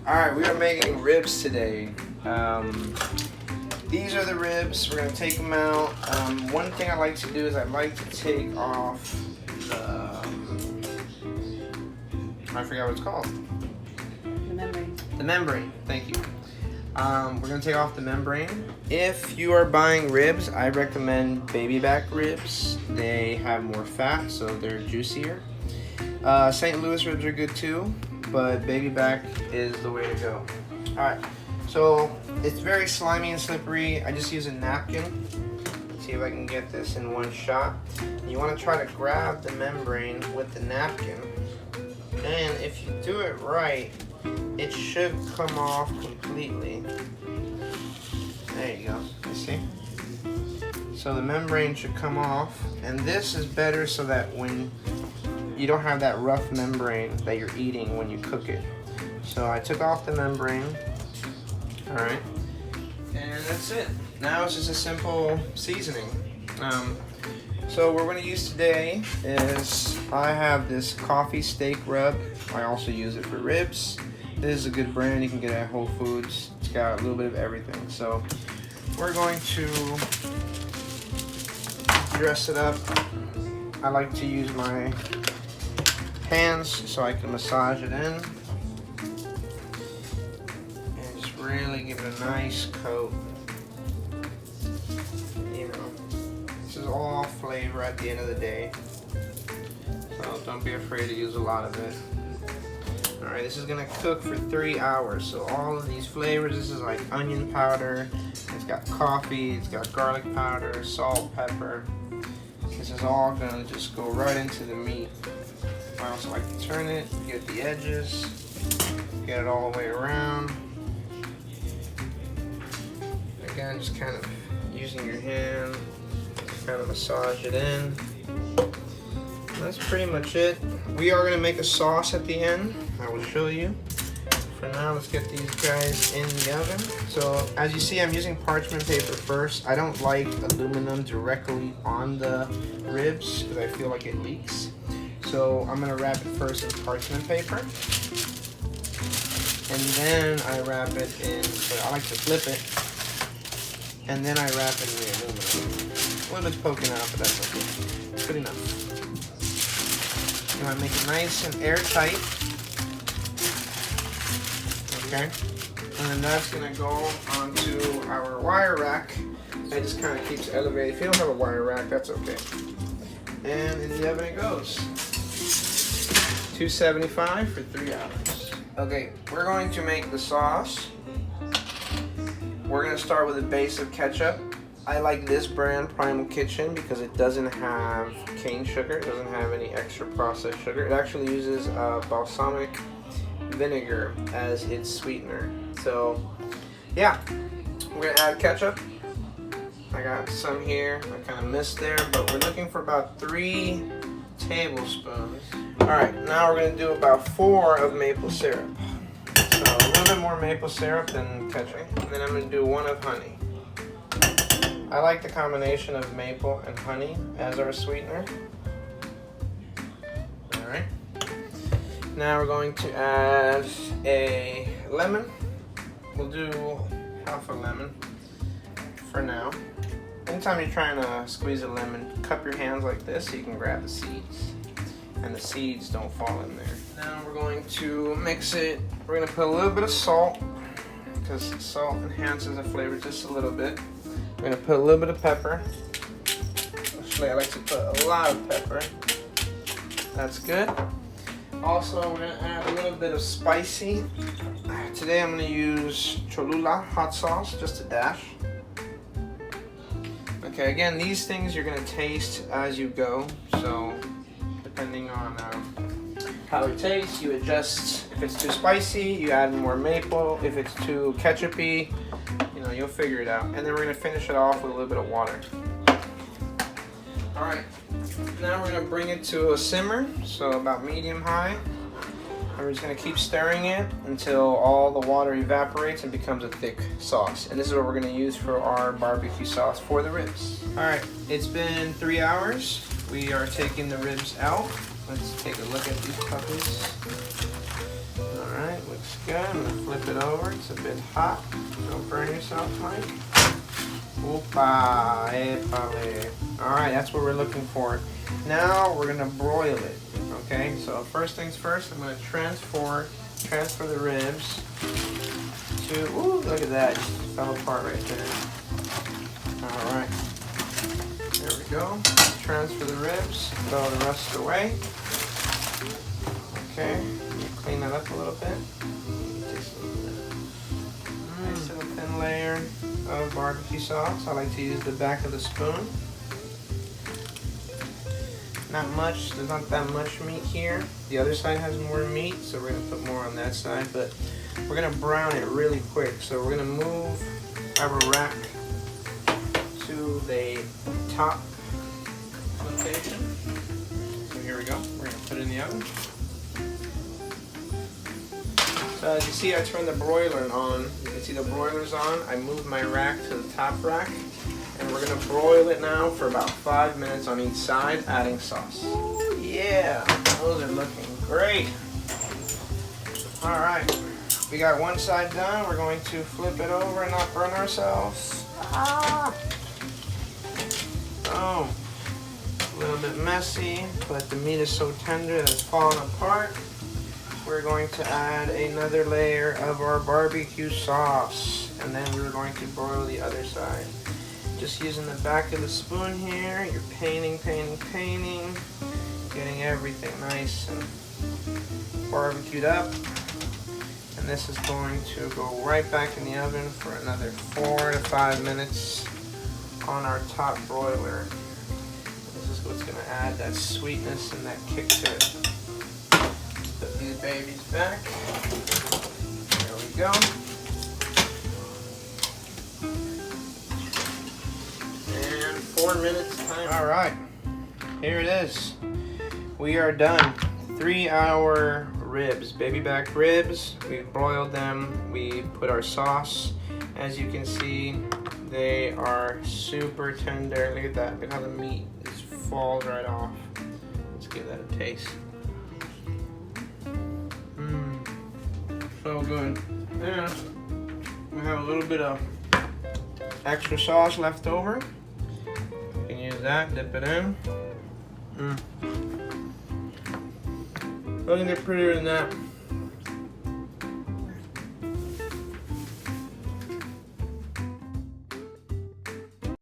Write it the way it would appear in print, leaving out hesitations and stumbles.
Alright, we are making ribs today. These are the ribs. We're going to take them out. One thing I like to do is I like to take off the... I forgot what it's called. The membrane. The membrane, thank you. We're going to take off the membrane. If you are buying ribs, I recommend baby back ribs. They have more fat, so they're juicier. St. Louis ribs are good too, but baby back is the way to go. Alright, so it's very slimy and slippery. I just use a napkin. Let's see if I can get this in one shot. You want to try to grab the membrane with the napkin, and if you do it right, it should come off completely. There you go, you see? So the membrane should come off, and this is better so that when you don't have that rough membrane that you're eating when you cook it. So I took off the membrane. Alright, and that's it. Now it's just a simple seasoning. So what we're going to use today is, I have this coffee steak rub. I also use it for ribs. This is a good brand you can get at Whole Foods. It's got a little bit of everything. So we're going to dress it up. I like to use my hands so I can massage it in. Really give it a nice coat. You know, this is all flavor at the end of the day, so don't be afraid to use a lot of it. Alright, this is gonna cook for 3 hours, so all of these flavors, this is like onion powder, it's got coffee, it's got garlic powder, salt, pepper. This is all gonna just go right into the meat. I also like to turn it, get the edges, get it all the way around. Again, just kind of using your hand, kind of massage it in. That's pretty much it. We are going to make a sauce at the end. I will show you. For now, let's get these guys in the oven. So as you see, I'm using parchment paper first. I don't like aluminum directly on the ribs because I feel like it leaks. So I'm going to wrap it first in parchment paper. And then I wrap it in, so I like to flip it. And then I wrap it in the aluminum. A little bit's poking out, but that's okay. Good enough. You want to make it nice and airtight. Okay. And then that's going to go onto our wire rack. It just kind of keeps it elevated. If you don't have a wire rack, that's okay. And in the oven it goes. 275 for 3 hours. Okay, we're going to make the sauce. We're going to start with a base of ketchup. I like this brand, Primal Ketchup, because it doesn't have cane sugar. It doesn't have any extra processed sugar. It actually uses balsamic vinegar as its sweetener. So, yeah, we're going to add ketchup. I got some here. I kind of missed there, but we're looking for about 3 tablespoons. Alright, now we're going to do about 4 of maple syrup. So a little bit more maple syrup than ketchup. And then I'm going to do 1 of honey. I like the combination of maple and honey as our sweetener. Alright. Now we're going to add a lemon. We'll do half a lemon for now. Anytime you're trying to squeeze a lemon, cup your hands like this so you can grab the seeds. And the seeds don't fall in there. Now we're going to mix it. We're going to put a little bit of salt, because salt enhances the flavor just a little bit. We're going to put a little bit of pepper. Actually, I like to put a lot of pepper. That's good. Also, we're going to add a little bit of spicy. Today I'm going to use Cholula hot sauce, just a dash. Okay, again, these things you're going to taste as you go. So depending on how it tastes, you adjust. If it's too spicy, you add more maple. If it's too ketchupy, you know, you'll figure it out. And then we're gonna finish it off with a little bit of water. All right, now we're gonna bring it to a simmer, so about medium high. And we're just gonna keep stirring it until all the water evaporates and becomes a thick sauce. And this is what we're gonna use for our barbecue sauce for the ribs. All right, it's been 3 hours. We are taking the ribs out. Let's take a look at these puppies. Alright, looks good. I'm gonna flip it over. It's a bit hot. Don't burn yourself, Mike. Opa, epale. Alright, that's what we're looking for. Now we're gonna broil it. Okay, so first things first, I'm gonna transfer the ribs to, ooh, look at that, just fell apart right there. Alright, there we go. Transfer the ribs, throw the rest away. Okay, clean that up a little bit. Nice little thin layer of barbecue sauce. I like to use the back of the spoon. Not much, there's not that much meat here. The other side has more meat, so we're gonna put more on that side, but we're gonna brown it really quick. So we're gonna move our rack to the top location. So here we go, we're gonna put it in the oven. So as you see, I turned the broiler on. You can see the broiler's on. I moved my rack to the top rack. And we're gonna broil it now for about 5 minutes on each side, adding sauce. Ooh, yeah, those are looking great. All right, we got one side done. We're going to flip it over and not burn ourselves. Ah. Oh, a little bit messy, but the meat is so tender that it's falling apart. We're going to add another layer of our barbecue sauce, and then we're going to broil the other side. Just using the back of the spoon here, you're painting, getting everything nice and barbecued up. And this is going to go right back in the oven for another 4 to 5 minutes on our top broiler. This is what's going to add that sweetness and that kick to it. Put these babies back. There we go. 4 minutes time. All right, here it is. We are done. 3-hour ribs, baby back ribs. We broiled them. We put our sauce. As you can see, they are super tender. Look at that. Look how the meat just falls right off. Let's give that a taste. So good. And we have a little bit of extra sauce left over. You can use that, dip it in. Doesn't get prettier than that.